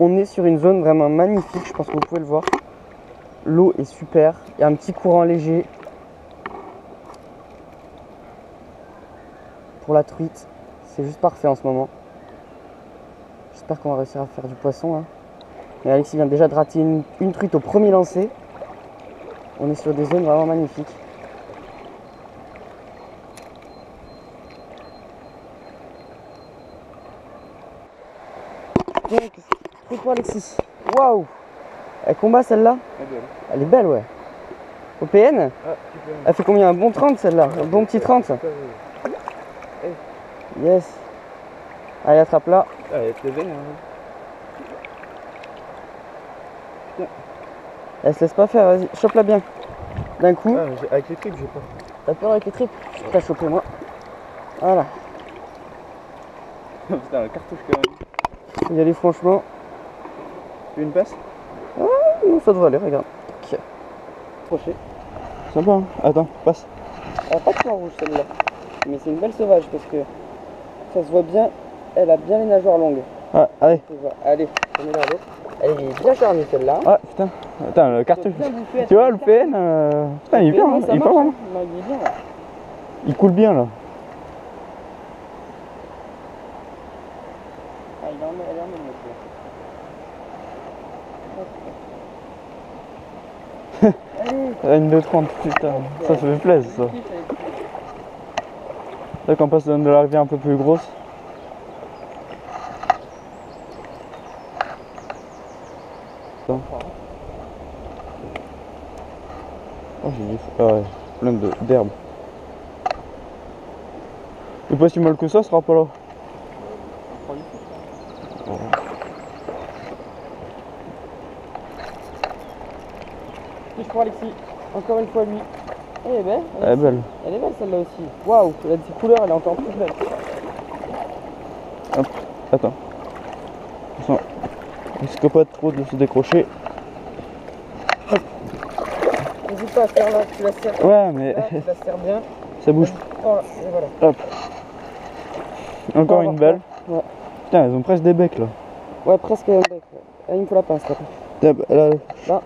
On est sur une zone vraiment magnifique, je pense que vous pouvez le voir. L'eau est super, il y a un petit courant léger. Pour la truite, c'est juste parfait en ce moment. J'espère qu'on va réussir à faire du poisson. Hein. Et Alexis vient déjà de rater une truite au premier lancer. On est sur des zones vraiment magnifiques. Donc, truite pour Alexis. Waouh! Elle combat celle-là? Elle est belle, ouais. Au PN? Elle fait combien? Un bon 30 celle-là? Un bon petit 30? Yes. Allez, attrape là. Elle est vénère. Elle se laisse pas faire, vas-y, chope-la bien. D'un coup. Ah, avec les tripes, j'ai peur. T'as peur avec les tripes? Je peux la choper moi. Voilà. Putain, la cartouche quand même. Faut y aller franchement. Tu veux une passe? Ah, non, ça devrait aller, regarde. Ok. Crochet. Sympa, hein. Attends, passe. Elle a pas de point rouge celle-là. Mais c'est une belle sauvage parce que ça se voit bien. Elle a bien les nageoires longues. Ah, allez. Allez, on met là l'autre. Elle est bien charnue celle-là. Ah, putain. Attends, le cartouche. Tu vois, le PN, putain, il est bien, hein. Il est pas mal. Il est bien, là. Il coule bien, là. Ah, elle est en même, Une 2,30, putain. Ça fait plaisir, ça. Là, quand on passe de la rivière un peu plus grosse. Oh, j'ai dit. Ah ouais, plein d'herbe. Et pas si mal que ça sera pas là. Oh. Je prends Alexis. Encore une fois lui. Elle est belle. Elle est belle. Elle est belle celle-là aussi. Waouh, elle a des couleurs, elle est encore plus belle. Hop, attends. On risque pas trop de se décrocher. N'hésite pas à faire là, tu la serres. Ouais, mais Là, tu la serres bien. ça bouge. Oh, et voilà. Hop. Encore une belle. Ouais. Putain, elles ont presque des becs là. Ouais, presque un bec. Ouais. Il me faut la pince là. Hop, là. Là.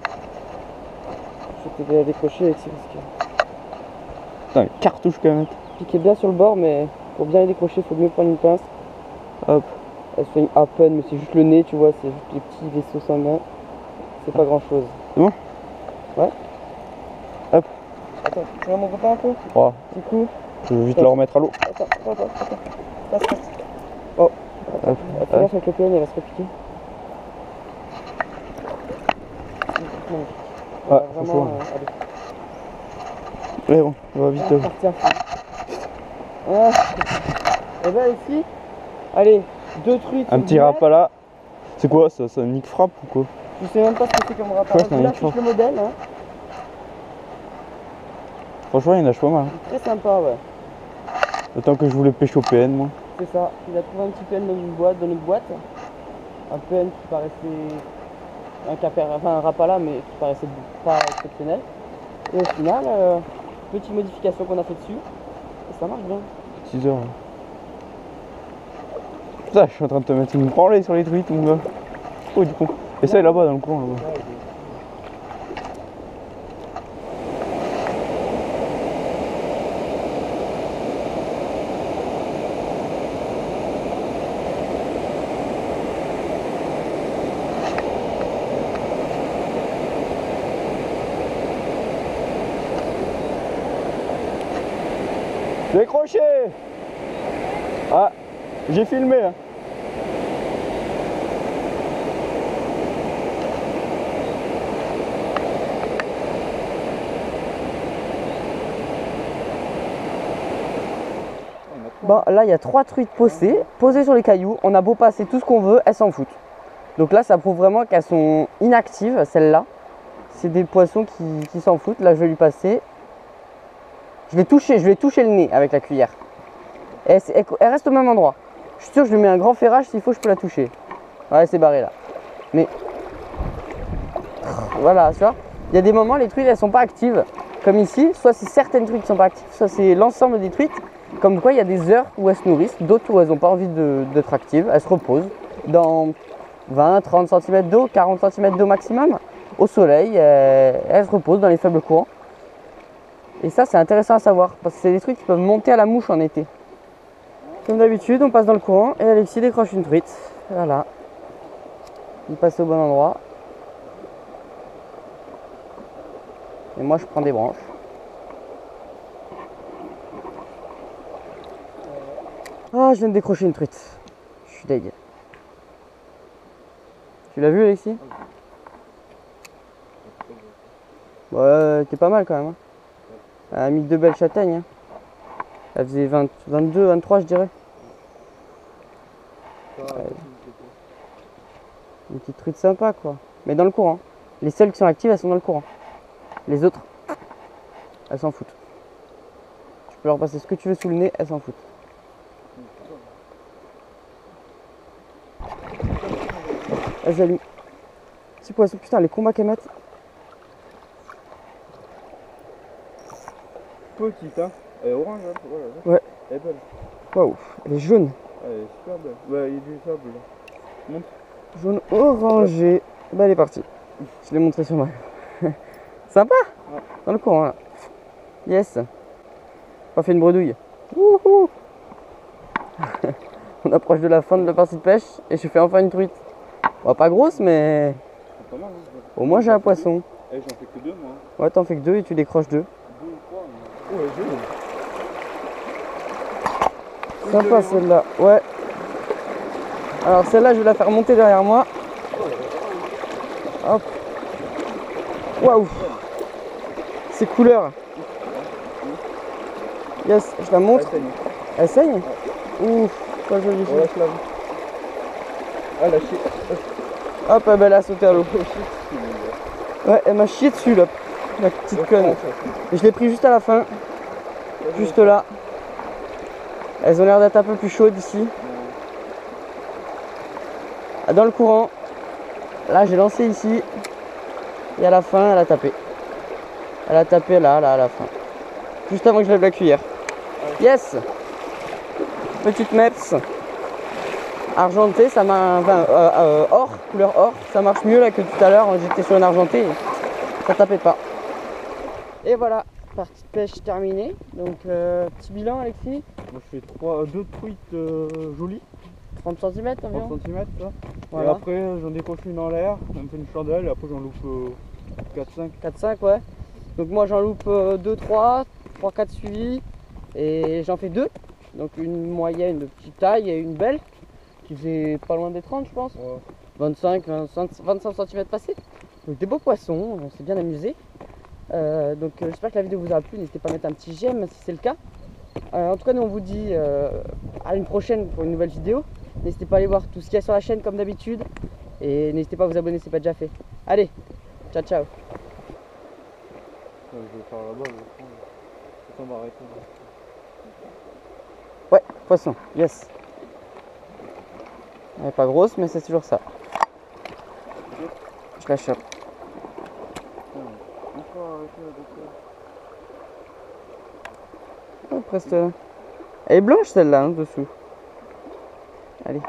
Je vais te décrocher avec ces risques. Putain, une cartouche quand même. Piquez bien sur le bord, mais pour bien les décrocher, il faut mieux prendre une pince. Hop. Elle se soigne à peine, mais c'est juste le nez, tu vois, c'est juste les petits vaisseaux sanguins. C'est pas grand chose. C'est bon? Ouais. Hop. Attends, tu vois mon copain un peu? Oh. Petit coup. Je vais vite la remettre à l'eau. Attends. Passe. Oh. Hop. Fais gaffe avec le PN, elle va se repiquer. Ah, vraiment, allez. Ouais, bon, on va vite. Partir. Ah. Et ben ici, allez, 2 truites. Un petit rapala. C'est quoi ça? C'est un nick frappe ou quoi? Je sais même pas ce que c'est comme rapala. Ouais, c'est un Là, nick frappe. le modèle. Hein. Franchement, il nage pas mal. Très sympa, ouais. Le temps que je voulais pêcher au PN, moi. C'est ça. Il a trouvé un petit PN dans une boîte, Un PN qui paraissait un rapala, mais qui paraissait pas exceptionnel. Et au final, petite modification qu'on a fait dessus. Et ça marche bien. 6 heures. Putain, je suis en train de te mettre une branlée sur les truites, mon gars. Oh, du coup. Et ça est là-bas, dans le coin, là-bas. Décroché! Ah, j'ai filmé là. Bon, là il y a 3 truites posées sur les cailloux. On a beau passer tout ce qu'on veut, elles s'en foutent. Donc là ça prouve vraiment qu'elles sont inactives, celles-là. C'est des poissons qui s'en foutent. Là je vais lui passer. Je vais toucher le nez avec la cuillère. Elle reste au même endroit. Je suis sûr que je lui mets un grand ferrage, s'il faut je peux la toucher. Ouais, c'est barré là. Mais voilà, tu vois. Il y a des moments, les truites elles sont pas actives. Comme ici, soit c'est certaines truites qui sont pas actives, soit c'est l'ensemble des truites. Comme quoi il y a des heures où elles se nourrissent, d'autres où elles n'ont pas envie d'être actives, elles se reposent. Dans 20, 30 cm d'eau, 40 cm d'eau maximum. Au soleil, elles se reposent dans les faibles courants. Et ça, c'est intéressant à savoir parce que c'est des trucs qui peuvent monter à la mouche en été. Comme d'habitude, on passe dans le courant et Alexis décroche une truite. Voilà. Il passe au bon endroit. Et moi, je prends des branches. Ah, je viens de décrocher une truite. Je suis deg. Tu l'as vu, Alexis? Ouais, t'es pas mal quand même. Hein. Elle a mis 2 belles châtaignes. Hein. Elle faisait 20, 22, 23, je dirais. Ouais. Une petite truite sympa, quoi. Mais dans le courant. Les seules qui sont actives, elles sont dans le courant. Les autres, elles s'en foutent. Tu peux leur passer ce que tu veux sous le nez, elles s'en foutent. Elles allument. Petit poisson, putain, les combats qu'elles mettent. Petite, hein. Elle est orange, hein. Voilà. Ouais. Elle est belle. Waouh, elle est jaune. Elle est super belle. Ouais, il y a du sable là. Montre. Jaune orangé. Bah, elle est partie. Je l'ai montré sur ma. Sympa. Ouais. Dans le courant là. Yes. Pas fait une bredouille. Wouhou. On approche de la fin de la partie de pêche et je fais enfin une truite. Bon, pas grosse, mais C'est pas mal, hein. au moins j'ai un poisson. Eh, j'en fais que 2 moi. Ouais, t'en fais que 2 et tu décroches 2. 2 ou 3. Oh, elle est jaune. Sympa celle-là. Ouais. Alors celle-là, je vais la faire monter derrière moi. Hop. Waouh. Ces couleurs. Yes, je la montre. Elle saigne. Ouf, pas joli. Oh, lâche la vue. Ah, lâché. Hop, elle a sauté à l'eau. Ouais, elle m'a chié dessus là, la petite conne. Et je l'ai pris juste à la fin, juste là. Elles ont l'air d'être un peu plus chaudes ici. Dans le courant, là j'ai lancé ici, et à la fin elle a tapé. Elle a tapé là, à la fin. Juste avant que je lève la cuillère. Yes! Petite meps. Argenté, ça m'a. Enfin, or, couleur or, ça marche mieux là que tout à l'heure. J'étais sur une argentée et ça tapait pas. Et voilà, partie de pêche terminée. Donc, petit bilan, Alexis. Moi, je fais 2 truites jolies. 30 cm 30 environ. cm ça. Voilà. Et après, j'en décoche une en l'air, ça me fait une chandelle. Et après, j'en loupe 4-5. 4-5, ouais. Donc, moi j'en loupe 2-3, 3-4 suivis. Et j'en fais 2. Donc, une moyenne de petite taille et une belle. Qui faisait pas loin des 30, je pense. Ouais. 25 cm passés. Donc des beaux poissons, on s'est bien amusé. Donc j'espère que la vidéo vous aura plu. N'hésitez pas à mettre un petit j'aime si c'est le cas. En tout cas, nous on vous dit à une prochaine pour une nouvelle vidéo. N'hésitez pas à aller voir tout ce qu'il y a sur la chaîne comme d'habitude. Et n'hésitez pas à vous abonner si ce n'est pas déjà fait. Allez, ciao ciao. Je vais faire là-bas, on va arrêter. Ouais, poisson, yes. Elle n'est pas grosse, mais c'est toujours ça. Je la chope. Oh, presque. Elle est blanche celle-là, hein, dessous. Allez. Ouais,